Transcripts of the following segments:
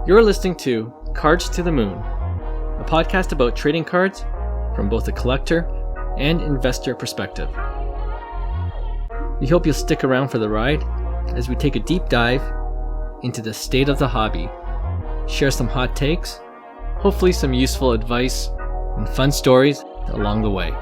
You're listening to Cards to the Moon, a podcast about trading cards from both a collector and investor perspective. We hope you'll stick around for the ride as we take a deep dive into the state of the hobby, share some hot takes, hopefully some useful advice, and fun stories along the way.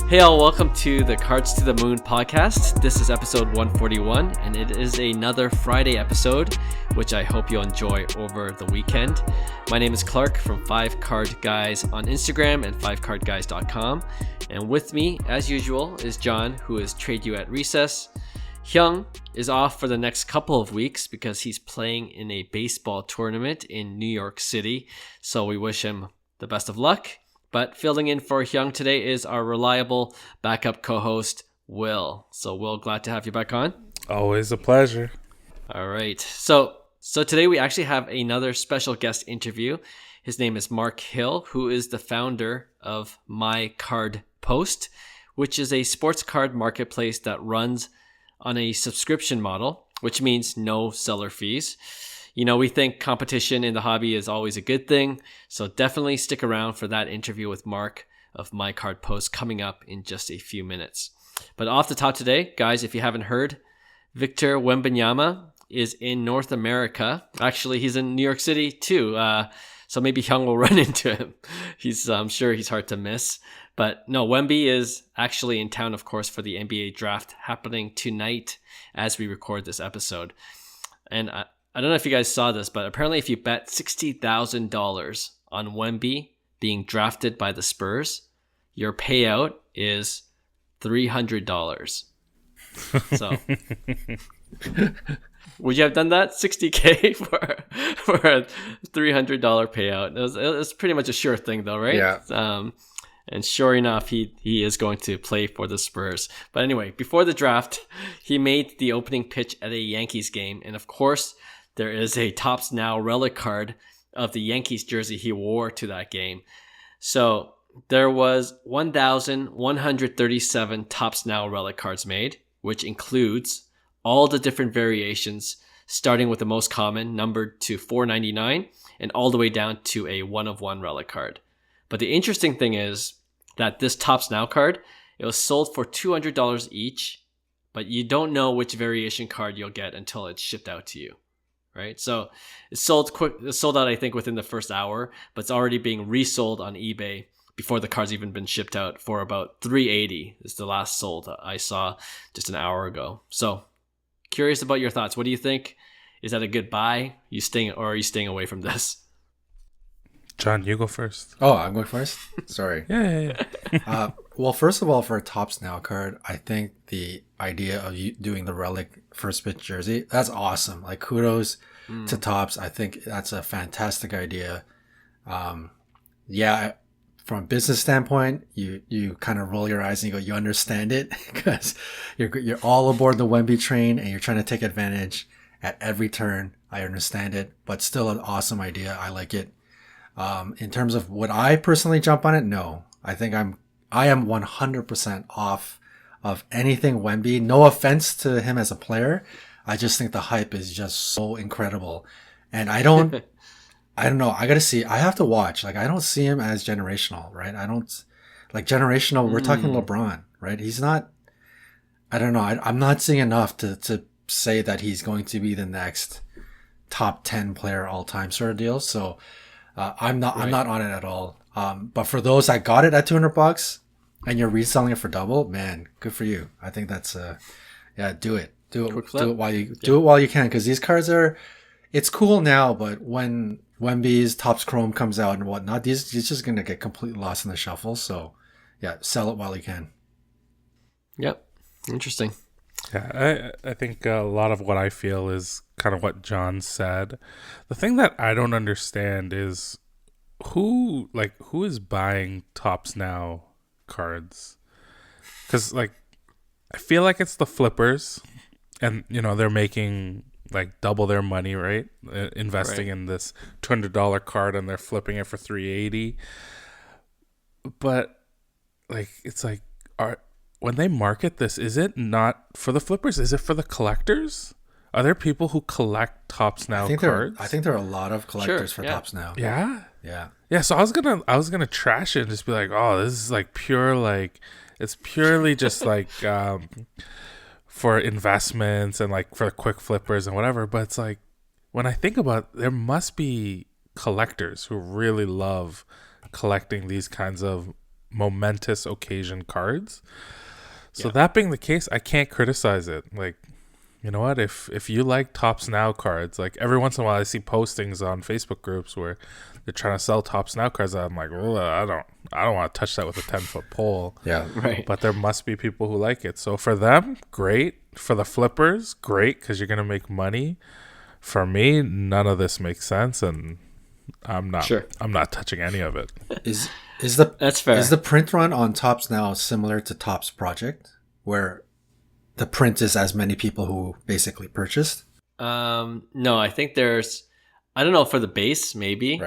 Hey all, welcome to the Cards to the Moon podcast. This is episode 141, and it is another Friday episode, which I hope you'll enjoy over the weekend. My name is Clark from 5 Card Guys on Instagram and 5cardguys.com. And with me, as usual, is John, who is Trade You at Recess. Hyung is off for the next couple of weeks because he's playing in a baseball tournament in New York City. So we wish him the best of luck. But filling in for Hyung today is our reliable backup co-host, Will. So Will, glad to have you back on. Always a pleasure. All right. So today we actually have another special guest interview. His name is Mark Hill, who is the founder of My Card Post, which is a sports card marketplace that runs on a subscription model, which means no seller fees. You know, we think competition in the hobby is always a good thing, so definitely stick around for that interview with Mark of My Card Post coming up in just a few minutes. But off the top today, guys, if you haven't heard, Victor Wembanyama is in North America. Actually, he's in New York City too, so maybe Hyung will run into him. I'm sure he's hard to miss. But no, Wemby is actually in town, of course, for the NBA draft happening tonight as we record this episode. And I don't know if you guys saw this, but apparently if you bet $60,000 on Wemby being drafted by the Spurs, your payout is $300. So, would you have done that? $60K for a $300 payout? It was pretty much a sure thing, though, right? Yeah. And sure enough, he is going to play for the Spurs. But anyway, before the draft, he made the opening pitch at a Yankees game, and of course, there is a Topps Now relic card of the Yankees jersey he wore to that game. So there was 1,137 Topps Now relic cards made, which includes all the different variations, starting with the most common, numbered to 499, and all the way down to a 1-of-1 relic card. But the interesting thing is that this Topps Now card, it was sold for $200 each, but you don't know which variation card you'll get until it's shipped out to you. Right, so it's sold out, I think, within the first hour, but it's already being resold on eBay before the card's even been shipped out for about $380. Is the last sold I saw just an hour ago. So, curious about your thoughts. What do you think? Is that a good buy? Are you staying away from this? John, you go first. Oh, I'm going first? Sorry. Yeah. Well, first of all, for a Topps Now card, I think the idea of you doing the relic first pitch jersey, that's awesome. Like, kudos to Topps. I think that's a fantastic idea. From a business standpoint, you kind of roll your eyes and you go, you understand it, because you're all aboard the Wemby train and you're trying to take advantage at every turn. I understand it, but still an awesome idea. I like it. In terms of would I personally jump on it? No. I think I am 100% off of anything Wemby. No offense to him as a player. I just think the hype is just so incredible. And I don't know. I got to see. I have to watch. Like, I don't see him as generational, right? I don't like generational. We're talking LeBron, right? He's not, I don't know. I'm not seeing enough to say that he's going to be the next top 10 player all time sort of deal. So, I'm not on it at all. But for those that got it at $200 and you're reselling it for double, man, good for you. I think that's do it while you can, because these cards it's cool now, but when Wemby's Topps Chrome comes out and whatnot, it's just gonna get completely lost in the shuffle. So yeah, sell it while you can. Yep, interesting. Yeah, I think a lot of what I feel is kind of what John said. The thing that I don't understand is who is buying Topps Now cards? Because I feel like it's the flippers, and they're making like double their money, right? Investing in this $200 card, and they're flipping it for $380. But it's when they market this, is it not for the flippers? Is it for the collectors? Are there people who collect Topps Now cards? I think there are a lot of collectors Sure, for Topps Now. Yeah. Yeah. Yeah, so I was gonna trash it and just be like, oh, this is like pure, like it's purely just like for investments and like for quick flippers and whatever. But it's like when I think about it, there must be collectors who really love collecting these kinds of momentous occasion cards. So that being the case, I can't criticize it. Like, you know what? If you like Topps Now cards, like every once in a while I see postings on Facebook groups where they're trying to sell Topps Now cards. I'm like, well, I don't want to touch that with a 10-foot pole. Yeah. Right. But there must be people who like it. So for them, great. For the flippers, great, because you're gonna make money. For me, none of this makes sense, and I'm not touching any of it. That's fair. Is the print run on Topps Now similar to Topps Project, where the print is as many people who basically purchased? No, I think I don't know, for the base, maybe.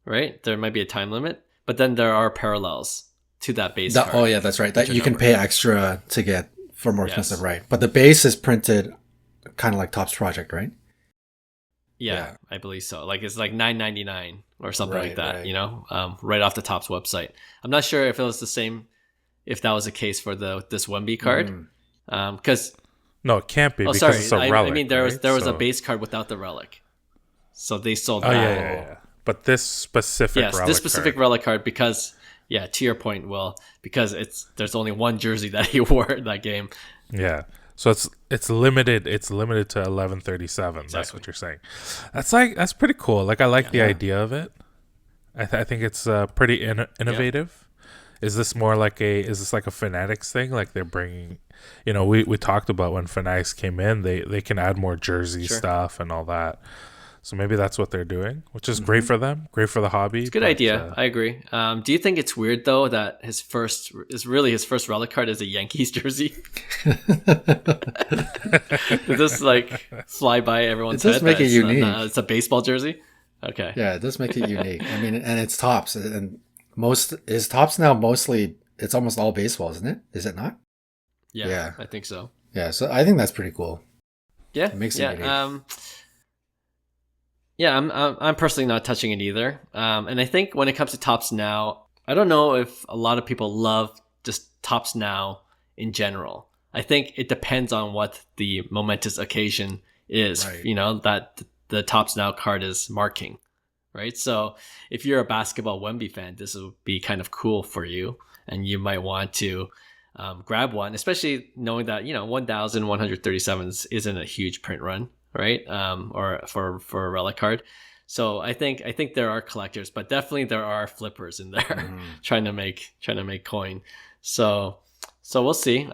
Right? There might be a time limit, but then there are parallels to that base card. Oh, yeah, that's right. That you can pay extra to get for more expensive, right? But the base is printed kind of like Topps Project, right? Yeah, I believe so. Like it's like $9.99 or something like that, you know, right off the Topps website. I'm not sure if it was the same, if that was the case for this Wemby card. Because no, it can't be because it's a relic. I mean, there was a base card without the relic, so they sold that. Yeah. But this specific relic card, because to your point, Will, because there's only one jersey that he wore in that game. Yeah. So it's limited. It's limited to 1137. Exactly. That's what you're saying. That's pretty cool. Like I like the idea of it. I think it's pretty innovative. Yeah. Is this like a Fanatics thing? Like they're bringing, you know, we talked about when Fanatics came in, they can add more jersey stuff and all that. So maybe that's what they're doing, which is great for them, great for the hobby. It's a good idea. I agree. Do you think it's weird though that his first relic card is a Yankees jersey? Did this like fly by everyone's head? It does make it unique. It's a baseball jersey. Okay. Yeah, it does make it unique. I mean, and it's Topps, and Topps Now mostly. It's almost all baseball, isn't it? Is it not? Yeah, I think so. Yeah, so I think that's pretty cool. Yeah, it makes it unique. Yeah, I'm personally not touching it either. And I think when it comes to Topps Now, I don't know if a lot of people love just Topps Now in general. I think it depends on what the momentous occasion is, you know, that the Topps Now card is marking, right? So if you're a basketball Wemby fan, this would be kind of cool for you, and you might want to grab one, especially knowing that, you know, 1,137 isn't a huge print run. Right, or for a relic card. So I think there are collectors, but definitely there are flippers in there trying to make coin. So we'll see. You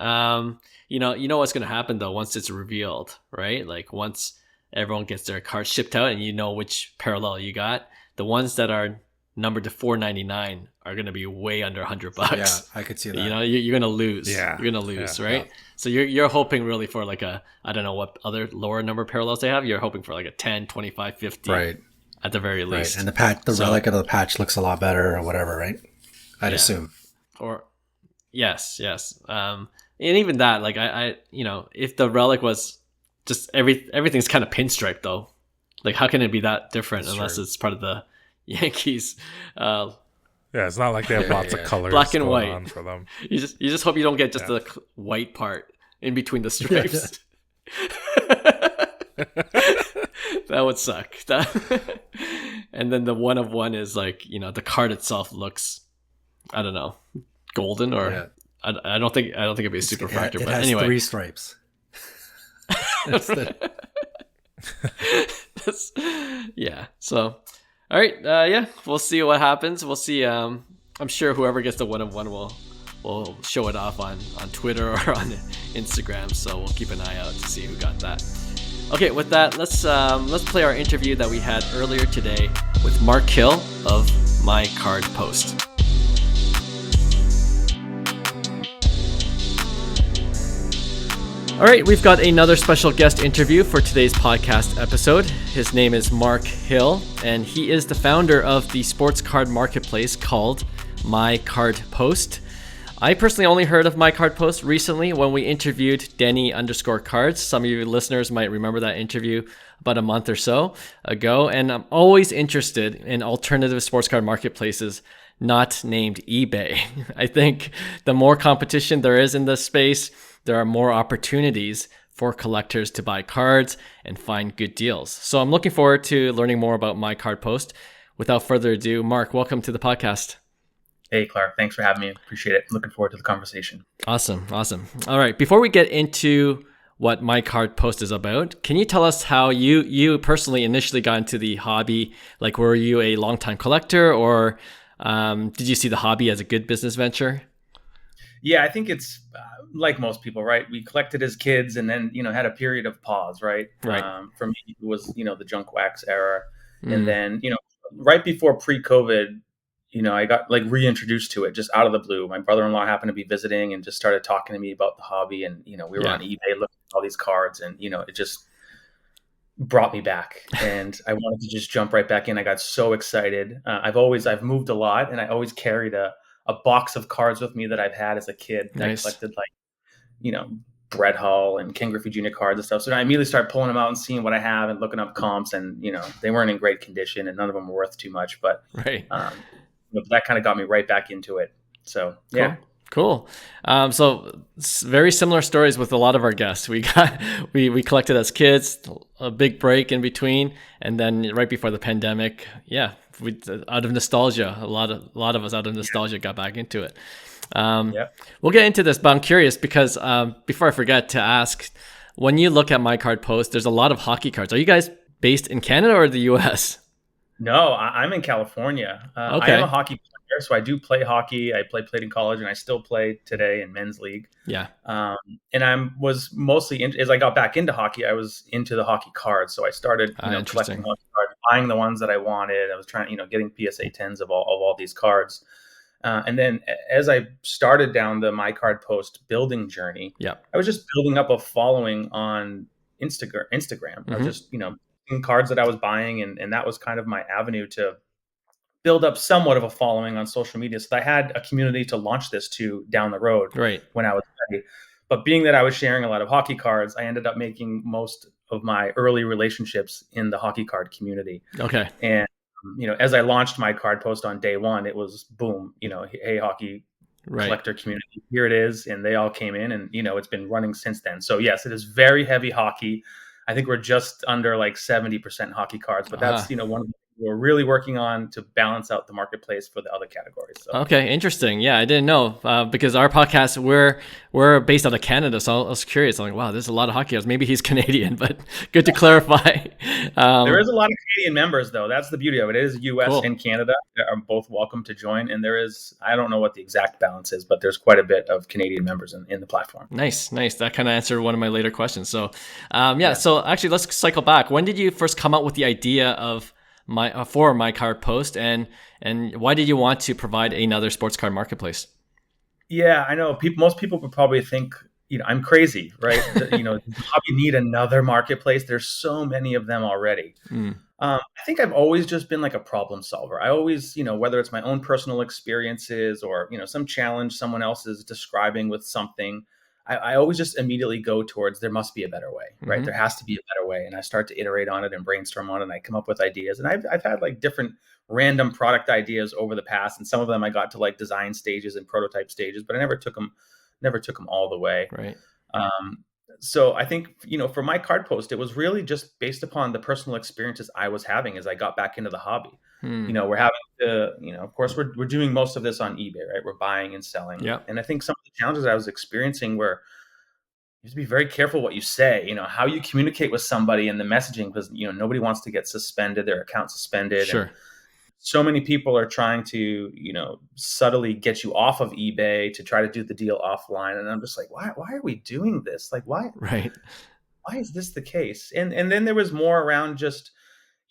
know what's gonna happen though once it's revealed, right? Like once everyone gets their cards shipped out and you know which parallel you got, the ones that are numbered to 499 are going to be way under $100. Yeah, I could see that. You know, you're going to lose. Yeah. You're going to lose, right? Yeah. So you're hoping really for like I don't know what other lower number parallels they have. You're hoping for like a 10, 25, 50 at the very least. Right. And the relic of the patch looks a lot better or whatever, right? I'd assume. Or yes. And even that, like I you know, if the relic was just everything's kind of pinstripe though. Like how can it be that different unless it's part of the Yankees? It's not like they have lots of colors, black and white on for them. You just hope you don't get just the white part in between the stripes. That would suck. And then the one of one is like, you know, the card itself looks, I don't know, golden or I don't think it'd be a super factor. But anyway, 3 stripes. So. All right, we'll see what happens. We'll see. I'm sure whoever gets the one of one will show it off on Twitter or on Instagram. So we'll keep an eye out to see who got that. Okay, with that, let's play our interview that we had earlier today with Mark Hill of My Card Post. All right, we've got another special guest interview for today's podcast episode. His name is Mark Hill, and he is the founder of the sports card marketplace called My Card Post. I personally only heard of My Card Post recently when we interviewed Denny_cards. Some of you listeners might remember that interview about a month or so ago. And I'm always interested in alternative sports card marketplaces not named eBay. I think the more competition there is in this space, there are more opportunities for collectors to buy cards and find good deals. So I'm looking forward to learning more about My Card Post. Without further ado, Mark, welcome to the podcast. Hey, Clark. Thanks for having me. Appreciate it. Looking forward to the conversation. Awesome. All right. Before we get into what My Card Post is about, can you tell us how you personally initially got into the hobby? Like, were you a longtime collector, or did you see the hobby as a good business venture? Yeah, I think it's like most people, right? We collected as kids and then, had a period of pause, right? Right. For me, it was, the junk wax era. And then, right before pre-COVID, I got like reintroduced to it just out of the blue. My brother-in-law happened to be visiting and just started talking to me about the hobby. And, we were on eBay looking at all these cards and, it just brought me back and I wanted to just jump right back in. I got so excited. I've moved a lot and I always carried a box of cards with me that I've had as a kid. Nice. I collected Brett Hull and Ken Griffey Jr. cards and stuff. So I immediately started pulling them out and seeing what I have and looking up comps and, they weren't in great condition and none of them were worth too much, but right. That kind of got me right back into it. So, yeah. Cool. So very similar stories with a lot of our guests. We collected as kids, a big break in between, and then right before the pandemic, out of nostalgia, a lot of us out of nostalgia got back into it. We'll get into this, but I'm curious because before I forget to ask, when you look at My Card Post, there's a lot of hockey cards. Are you guys based in Canada or the U.S.? No, I'm in California. Okay. I am a hockey player, so I do play hockey. I played in college, and I still play today in men's league. Yeah. And was mostly as I got back into hockey, I was into the hockey cards. So I started, collecting hockey cards, buying the ones that I wanted. I was trying, getting PSA 10s of all these cards. And then as I started down the My Card Post building journey, I was just building up a following on Instagram. I was just, cards that I was buying, and that was kind of my avenue to build up somewhat of a following on social media. So I had a community to launch this to down the road when I was ready. But being that I was sharing a lot of hockey cards, I ended up making most of my early relationships in the hockey card community. Okay. And, as I launched My Card Post on day one, it was boom, hey, hockey collector community, here it is. And they all came in and, it's been running since then. So yes, it is very heavy hockey. I think we're just under like 70% hockey cards, but that's, one of the things we're really working on to balance out the marketplace for the other categories. So. Okay, interesting. Yeah, I didn't know because our podcast, we're based out of Canada, so I was curious. I'm like, wow, there's a lot of hockey cards. Maybe he's Canadian, but good to clarify. There is a lot of Canadian members, though. That's the beauty of it. It is U.S. and Canada are both welcome to join, and there is, I don't know what the exact balance is, but there's quite a bit of Canadian members in the platform. Nice. That kind of answered one of my later questions. So, so actually, let's cycle back. When did you first come up with the idea of for My Card Post, and why did you want to provide another sports card marketplace? Yeah, I know. Most people would probably think, I'm crazy, right? You probably need another marketplace. There's so many of them already. I think I've always just been like a problem solver. I always, whether it's my own personal experiences or, some challenge someone else is describing with something, I always just immediately go towards there must be a better way, right? Mm-hmm. There has to be a better way. And I start to iterate on it and brainstorm on it and I come up with ideas. And I've had like different random product ideas over the past. And some of them I got to like design stages and prototype stages, but I never took them all the way. Right. So I think, for My Card Post, it was really just based upon the personal experiences I was having as I got back into the hobby. We're having to, of course, we're doing most of this on eBay, right? We're buying and selling. Yeah. And I think some of the challenges I was experiencing were you have to be very careful what you say, how you communicate with somebody and the messaging, because, nobody wants to get suspended, their account suspended. Sure. And so many people are trying to, subtly get you off of eBay to try to do the deal offline. And I'm just like, why are we doing this? Like, why? Right. Why is this the case? And then there was more around just,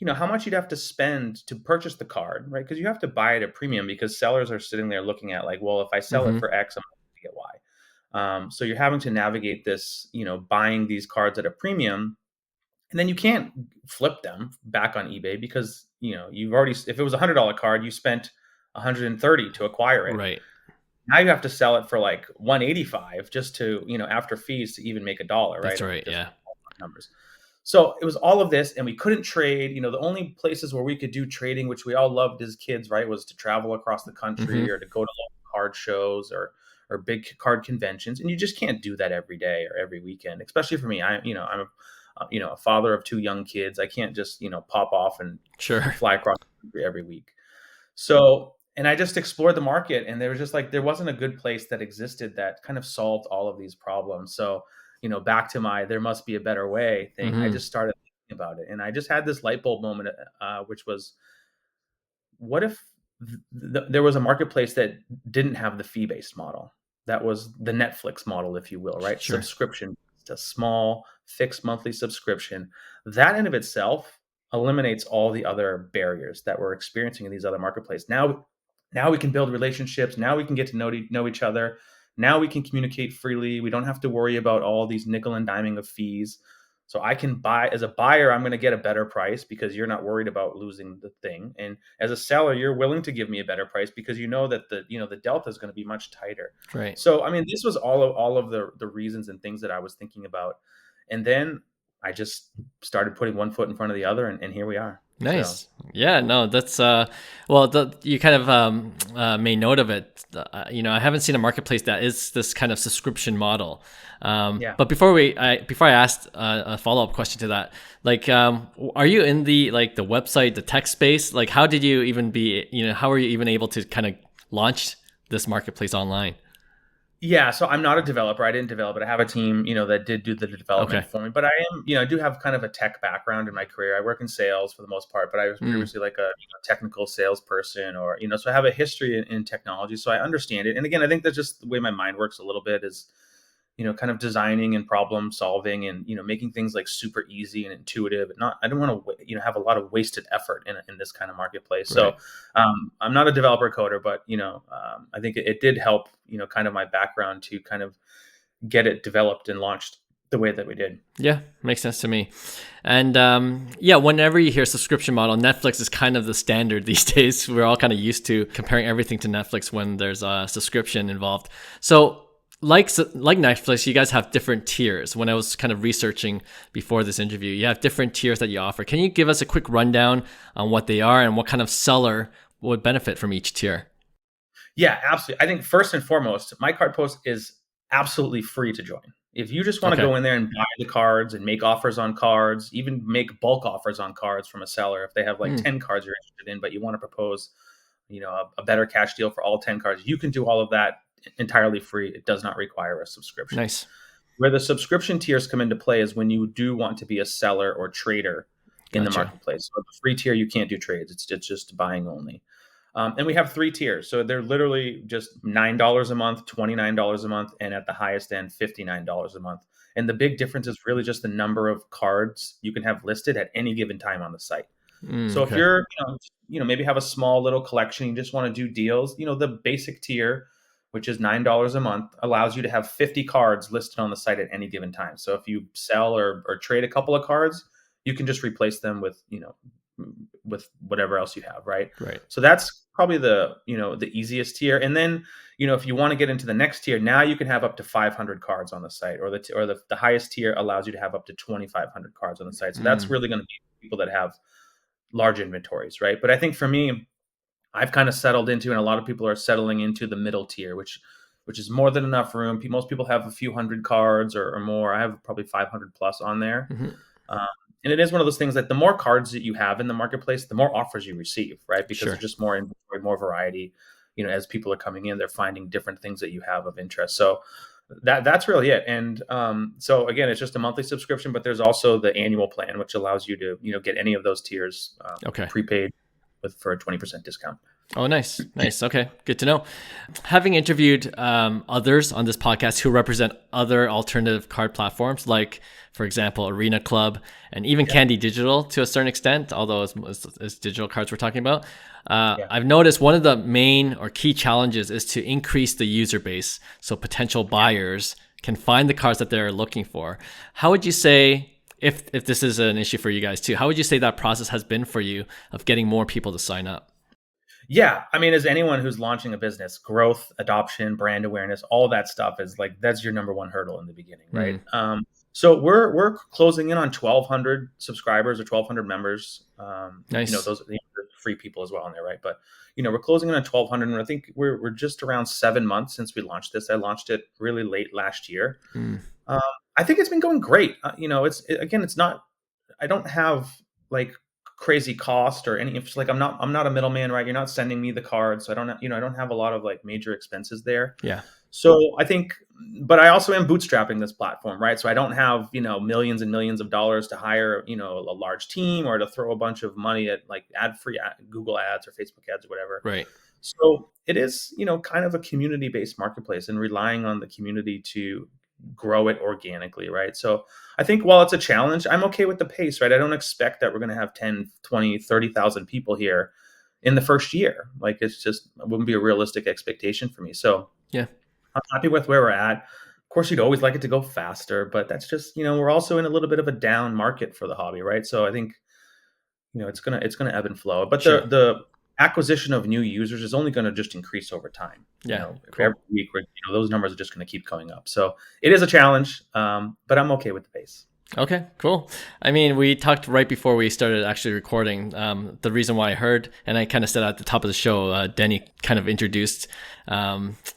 how much you'd have to spend to purchase the card, right? Because you have to buy it at premium because sellers are sitting there looking at like, well, if I sell it for X, I'm going to get Y. So you're having to navigate this, buying these cards at a premium. And then you can't flip them back on eBay because, you've already, if it was $100 card, you spent $130 to acquire it. Right. Now you have to sell it for like 185 just to, after fees to even make $1, right? That's right. Just Yeah. numbers. So it was all of this, and we couldn't trade. The only places where we could do trading, which we all loved as kids, right, was to travel across the country or to go to local card shows or big card conventions, and you just can't do that every day or every weekend. Especially for me, I'm a father of 2 young kids. I can't just pop off and fly across the country every week. So, and I just explored the market, and there wasn't a good place that existed that kind of solved all of these problems. So, back to my there must be a better way thing. I just started thinking about it, and I just had this light bulb moment, which was, what if there was a marketplace that didn't have the fee-based model? That was the Netflix model, if you will, right? Subscription, a small fixed monthly subscription. That in of itself eliminates all the other barriers that we're experiencing in these other marketplaces. Now we can build relationships. Now we can get to know each other. Now we can communicate freely. We don't have to worry about all these nickel and diming of fees. So I can buy, as a buyer, I'm going to get a better price because you're not worried about losing the thing. And as a seller, you're willing to give me a better price because you know that the delta is going to be much tighter. Right. So, I mean, this was all of the reasons and things that I was thinking about. And then I just started putting one foot in front of the other, and here we are. Nice. So. Yeah, no, that's, you kind of made note of it. I haven't seen a marketplace that is this kind of subscription model. But before I asked a follow-up question to that, like, are you in the website, the tech space? Like, how did you even how are you even able to kind of launch this marketplace online? Yeah, so I'm not a developer. I didn't develop it. I have a team, that did do the development for me. But I am, I do have kind of a tech background in my career. I work in sales for the most part, but I was previously like a technical salesperson, or so I have a history in technology, so I understand it. And again, I think that's just the way my mind works a little bit is, kind of designing and problem solving and, making things like super easy and intuitive. And I don't want to, have a lot of wasted effort in this kind of marketplace. Right. So I'm not a developer coder, but, I think it did help, kind of my background to kind of get it developed and launched the way that we did. Yeah, makes sense to me. And whenever you hear subscription model, Netflix is kind of the standard these days. We're all kind of used to comparing everything to Netflix when there's a subscription involved. So like Netflix, you guys have different tiers. When I was kind of researching before this interview, you have different tiers that you offer. Can you give us a quick rundown on what they are and what kind of seller would benefit from each tier? Yeah, absolutely. I think first and foremost, My Card Post is absolutely free to join. If you just want to go in there and buy the cards and make offers on cards, even make bulk offers on cards from a seller, if they have like 10 cards you're interested in, but you want to propose, a better cash deal for all 10 cards, you can do all of that entirely free. It does not require a subscription. Nice. Where the subscription tiers come into play is when you do want to be a seller or trader in the marketplace. So the free tier, you can't do trades. It's just buying only. And we have 3 tiers. So they're literally just $9 a month, $29 a month, and at the highest end, $59 a month. And the big difference is really just the number of cards you can have listed at any given time on the site. So if you're, maybe have a small little collection, you just want to do deals, the basic tier, which is $9 a month, allows you to have 50 cards listed on the site at any given time. So if you sell or trade a couple of cards, you can just replace them with, with whatever else you have, right? Right. So that's probably the easiest tier. And then, if you want to get into the next tier, now you can have up to 500 cards on the site, or the highest tier allows you to have up to 2,500 cards on the site. So that's really going to be people that have large inventories, right? But I think for me, I've kind of settled into, and a lot of people are settling into the middle tier, which is more than enough room. Most people have a few hundred cards or more. I have probably 500 plus on there. And it is one of those things that the more cards that you have in the marketplace, the more offers you receive, right? Because there's just more inventory, more variety. As people are coming in, they're finding different things that you have of interest. So that's really it. And so again, it's just a monthly subscription, but there's also the annual plan, which allows you to get any of those tiers prepaid for a 20% discount. Oh, nice. Okay, good to know. Having interviewed others on this podcast who represent other alternative card platforms, like, for example, Arena Club and even Candy Digital to a certain extent, although it's digital cards we're talking about, I've noticed one of the main or key challenges is to increase the user base so potential buyers can find the cards that they're looking for. How would you say, if this is an issue for you guys too, how would you say that process has been for you of getting more people to sign up? Yeah, I mean, as anyone who's launching a business, growth, adoption, brand awareness, all that stuff is like that's your number one hurdle in the beginning, right? So we're closing in on 1,200 subscribers or 1,200 members. Nice. Those are free people as well in there, right? But we're closing in on 1,200, and I think we're just around 7 months since we launched this. I launched it really late last year. I think it's been going great. It's not. I don't have like crazy cost or any. It's like I'm not a middleman, right? You're not sending me the card, so I don't I don't have a lot of like major expenses there. Yeah. So I think, but I also am bootstrapping this platform, right? So I don't have millions and millions of dollars to hire a large team or to throw a bunch of money at like ad-free Google ads or Facebook ads or whatever. Right. So it is kind of a community-based marketplace and relying on the community to grow it organically, right? So I think while it's a challenge, I'm okay with the pace, right? I don't expect that we're going to have 10, 20, 30,000 people here in the first year. Like it wouldn't be a realistic expectation for me. So yeah, I'm happy with where we're at. Of course, you'd always like it to go faster, but that's just, we're also in a little bit of a down market for the hobby, right? So I think, it's gonna ebb and flow. But sure. the acquisition of new users is only going to just increase over time. Yeah, cool. Every week, those numbers are just going to keep going up. So it is a challenge, but I'm okay with the pace. Okay, cool. I mean, we talked right before we started actually recording. The reason why I heard, and I kind of said at the top of the show, Denny kind of introduced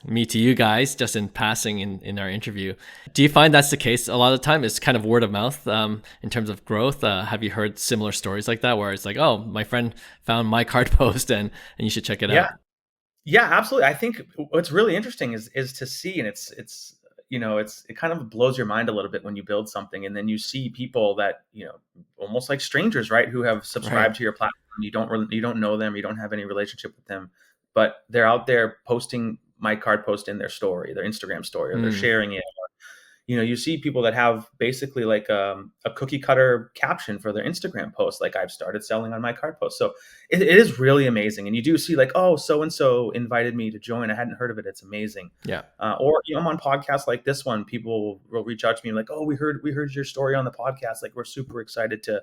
me to you guys just in passing in our interview. Do you find that's the case a lot of the time? It's kind of word of mouth in terms of growth. Have you heard similar stories like that where it's like, oh, my friend found my card post and you should check it out? Yeah, absolutely. I think what's really interesting is to see, and it kind of blows your mind a little bit when you build something and then you see people that, almost like strangers, right, who have subscribed to your platform. You don't know them, you don't have any relationship with them, but they're out there posting my card post in their story, their Instagram story, or they're sharing it. You see people that have basically like a cookie cutter caption for their Instagram post, like I've started selling on my card post. So it is really amazing. And you do see like, oh, so-and-so invited me to join. I hadn't heard of it. It's amazing. Yeah. Or, I'm on podcasts like this one. People will reach out to me like, oh, we heard your story on the podcast. Like, we're super excited to,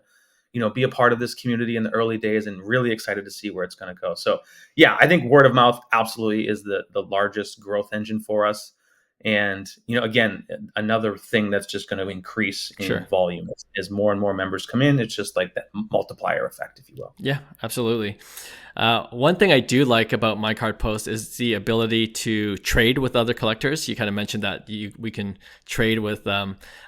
be a part of this community in the early days and really excited to see where it's going to go. So yeah, I think word of mouth absolutely is the largest growth engine for us. And, again, another thing that's just going to increase in volume as more and more members come in. It's just like that multiplier effect, if you will. Yeah, absolutely. One thing I do like about My Card Post is the ability to trade with other collectors. You kind of mentioned that we can trade with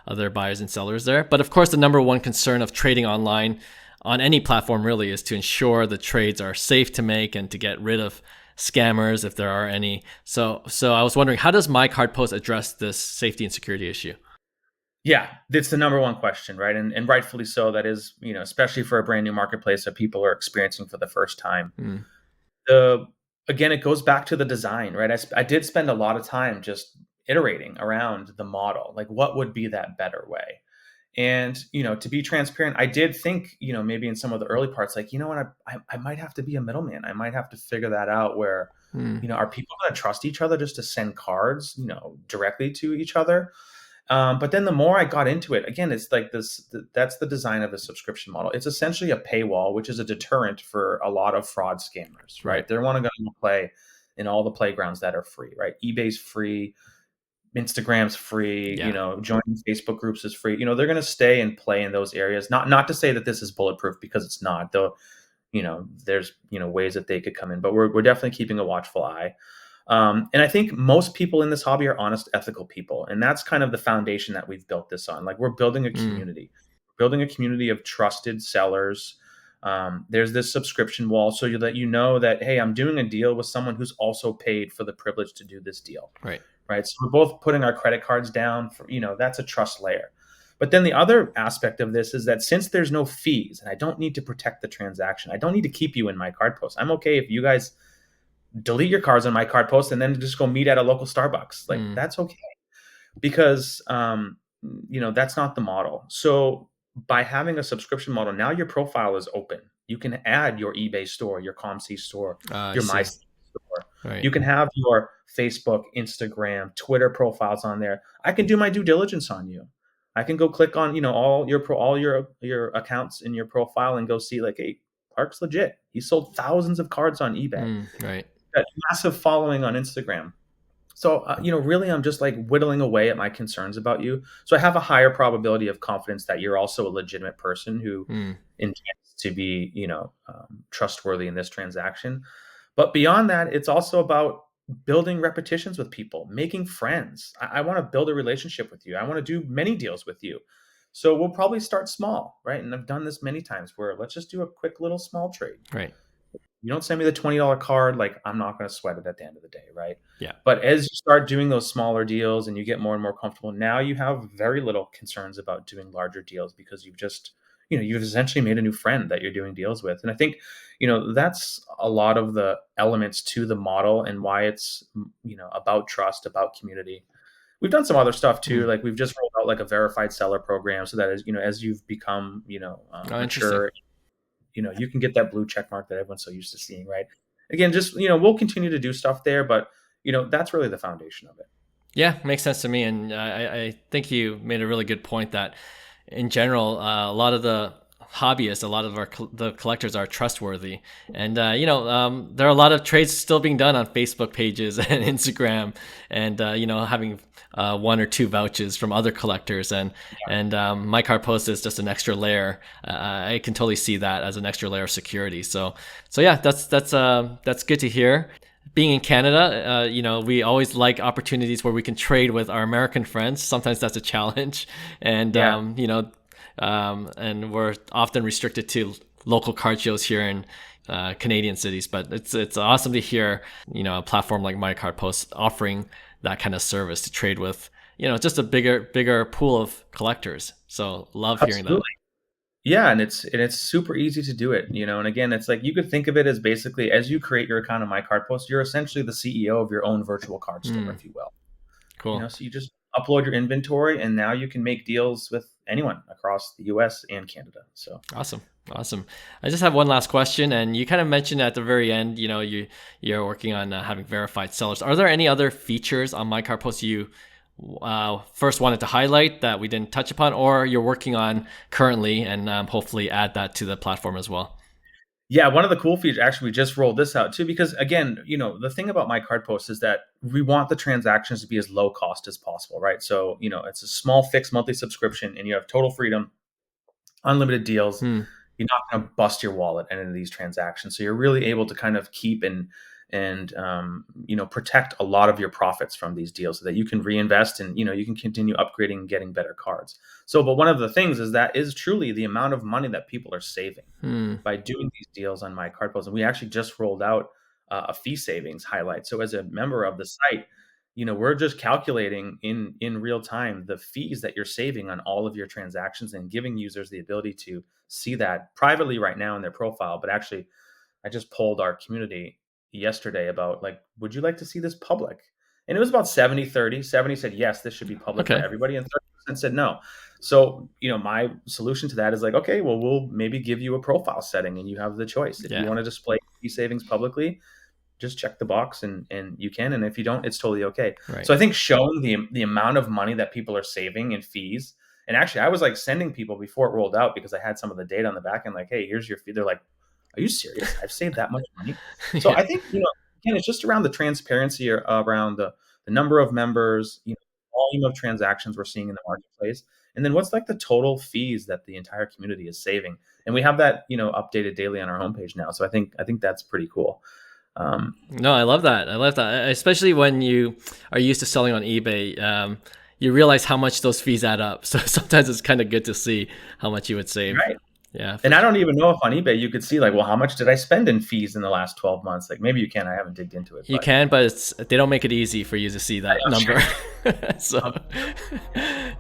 other buyers and sellers there. But of course, the number one concern of trading online on any platform really is to ensure the trades are safe to make and to get rid of scammers if there are any. So I was wondering, how does My Card Post address this safety and security issue? Yeah, it's the number one question, right? And rightfully so. That is, especially for a brand new marketplace that people are experiencing for the first time. Again, it goes back to the design, right? I did spend a lot of time just iterating around the model, like what would be that better way. And, to be transparent, I did think, maybe in some of the early parts, like, what, I might have to be a middleman. I might have to figure that out where, are people going to trust each other just to send cards, directly to each other? But then the more I got into it, again, it's like that's the design of the subscription model. It's essentially a paywall, which is a deterrent for a lot of fraud scammers, right? They want to go play in all the playgrounds that are free, right? eBay's free. Instagram's free, joining Facebook groups is free. They're going to stay and play in those areas. Not to say that this is bulletproof, because it's not, though, there's, ways that they could come in, but we're definitely keeping a watchful eye. And I think most people in this hobby are honest, ethical people. And that's kind of the foundation that we've built this on. Like, we're building a community, building a community of trusted sellers. There's this subscription wall so that that, hey, I'm doing a deal with someone who's also paid for the privilege to do this deal. Right. So we're both putting our credit cards down for, that's a trust layer. But then the other aspect of this is that since there's no fees and I don't need to protect the transaction, I don't need to keep you in My Card Post. I'm okay if you guys delete your cards on My Card Post and then just go meet at a local Starbucks. Like, that's okay. Because, that's not the model. So by having a subscription model, now your profile is open. You can add your eBay store, your ComC store, your MySpace store. Right. You can have your Facebook, Instagram, Twitter profiles on there. I can do my due diligence on you. I can go click on, all your accounts in your profile and go see like, hey, Clark's legit. He sold thousands of cards on eBay. Right. Got massive following on Instagram. So, really, I'm just like whittling away at my concerns about you. So I have a higher probability of confidence that you're also a legitimate person who intends to be, trustworthy in this transaction. But beyond that, it's also about building repetitions with people, making friends. I want to build a relationship with you. I want to do many deals with you. So we'll probably start small, right? And I've done this many times where let's just do a quick little small trade. Right. You don't send me the $20 card, like I'm not going to sweat it at the end of the day, right? Yeah. But as you start doing those smaller deals and you get more and more comfortable, now you have very little concerns about doing larger deals because you've just, you've essentially made a new friend that you're doing deals with. And I think, that's a lot of the elements to the model and why it's, about trust, about community. We've done some other stuff too. Like we've just rolled out like a verified seller program so that as you've become, mature, you can get that blue check mark that everyone's so used to seeing, right? Again, just, we'll continue to do stuff there, but, that's really the foundation of it. Yeah, makes sense to me. And I think you made a really good point that in general, a lot of the hobbyists, a lot of the collectors are trustworthy. And, there are a lot of trades still being done on Facebook pages and Instagram and, having one or two vouchers from other collectors. And my card post is just an extra layer. I can totally see that as an extra layer of security. So yeah, that's good to hear. Being in Canada, we always like opportunities where we can trade with our American friends. Sometimes that's a challenge. And, and we're often restricted to local card shows here in Canadian cities. But it's awesome to hear, a platform like My Card Post offering that kind of service to trade with, just a bigger pool of collectors. So love hearing that. Yeah, and it's super easy to do it, and again, it's like you could think of it as basically as you create your account on My Card Post, you're essentially the CEO of your own virtual card store, if you will. Cool. So you just upload your inventory and now you can make deals with anyone across the US and Canada. So awesome. I just have one last question, and you kind of mentioned at the very end, you're working on having verified sellers. Are there any other features on My Card Post you first wanted to highlight that we didn't touch upon, or you're working on currently and hopefully add that to the platform as well? Yeah, one of the cool features, actually, we just rolled this out too, because again, the thing about My Card Post is that we want the transactions to be as low cost as possible, right? So, it's a small fixed monthly subscription and you have total freedom, unlimited deals. You're not going to bust your wallet at any of these transactions. So you're really able to kind of keep and protect a lot of your profits from these deals so that you can reinvest and, you can continue upgrading and getting better cards. So, but one of the things is truly the amount of money that people are saving by doing these deals on My Card Post. And we actually just rolled out a fee savings highlight. So as a member of the site, we're just calculating in real time the fees that you're saving on all of your transactions and giving users the ability to see that privately right now in their profile. But actually, I just polled our community yesterday about would you like to see this public? And it was about 70-30. 70 said yes, this should be public for everybody, and 30% said no. So my solution to that is okay, well, we'll maybe give you a profile setting and you have the choice. If you want to display fee savings publicly, just check the box and you can, and if you don't, it's totally okay. Right. So I think showing the amount of money that people are saving in fees, and actually I was sending people before it rolled out because I had some of the data on the back end, hey, here's your fee. They're like, are you serious? I've saved that much money. So I think, again, it's just around the transparency around the number of members, volume of transactions we're seeing in the marketplace. And then what's the total fees that the entire community is saving. And we have that, updated daily on our homepage now. So I think that's pretty cool. No, I love that. Especially when you are used to selling on eBay. You realize how much those fees add up. So sometimes it's kind of good to see how much you would save. Right. Yeah. And I don't even know if on eBay you could see how much did I spend in fees in the last 12 months? Maybe you can. I haven't digged into it. You can, but they don't make it easy for you to see that number. Sure. So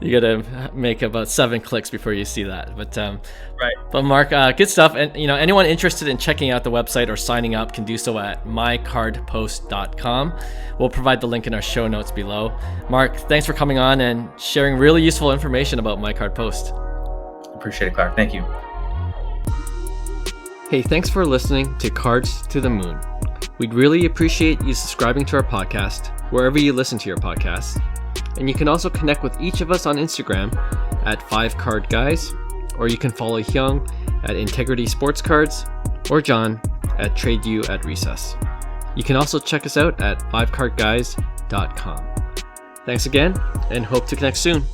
you got to make about 7 clicks before you see that. But right. But Mark, good stuff. And anyone interested in checking out the website or signing up can do so at mycardpost.com. We'll provide the link in our show notes below. Mark, thanks for coming on and sharing really useful information about My Card Post. Appreciate it, Clark. Thank you. Hey, thanks for listening to Cards to the Moon. We'd really appreciate you subscribing to our podcast wherever you listen to your podcasts. And you can also connect with each of us on Instagram at 5cardguys, or you can follow Hyung at Integrity Sports Cards, or John at TradeU@Recess. You can also check us out at 5cardguys.com. Thanks again, and hope to connect soon.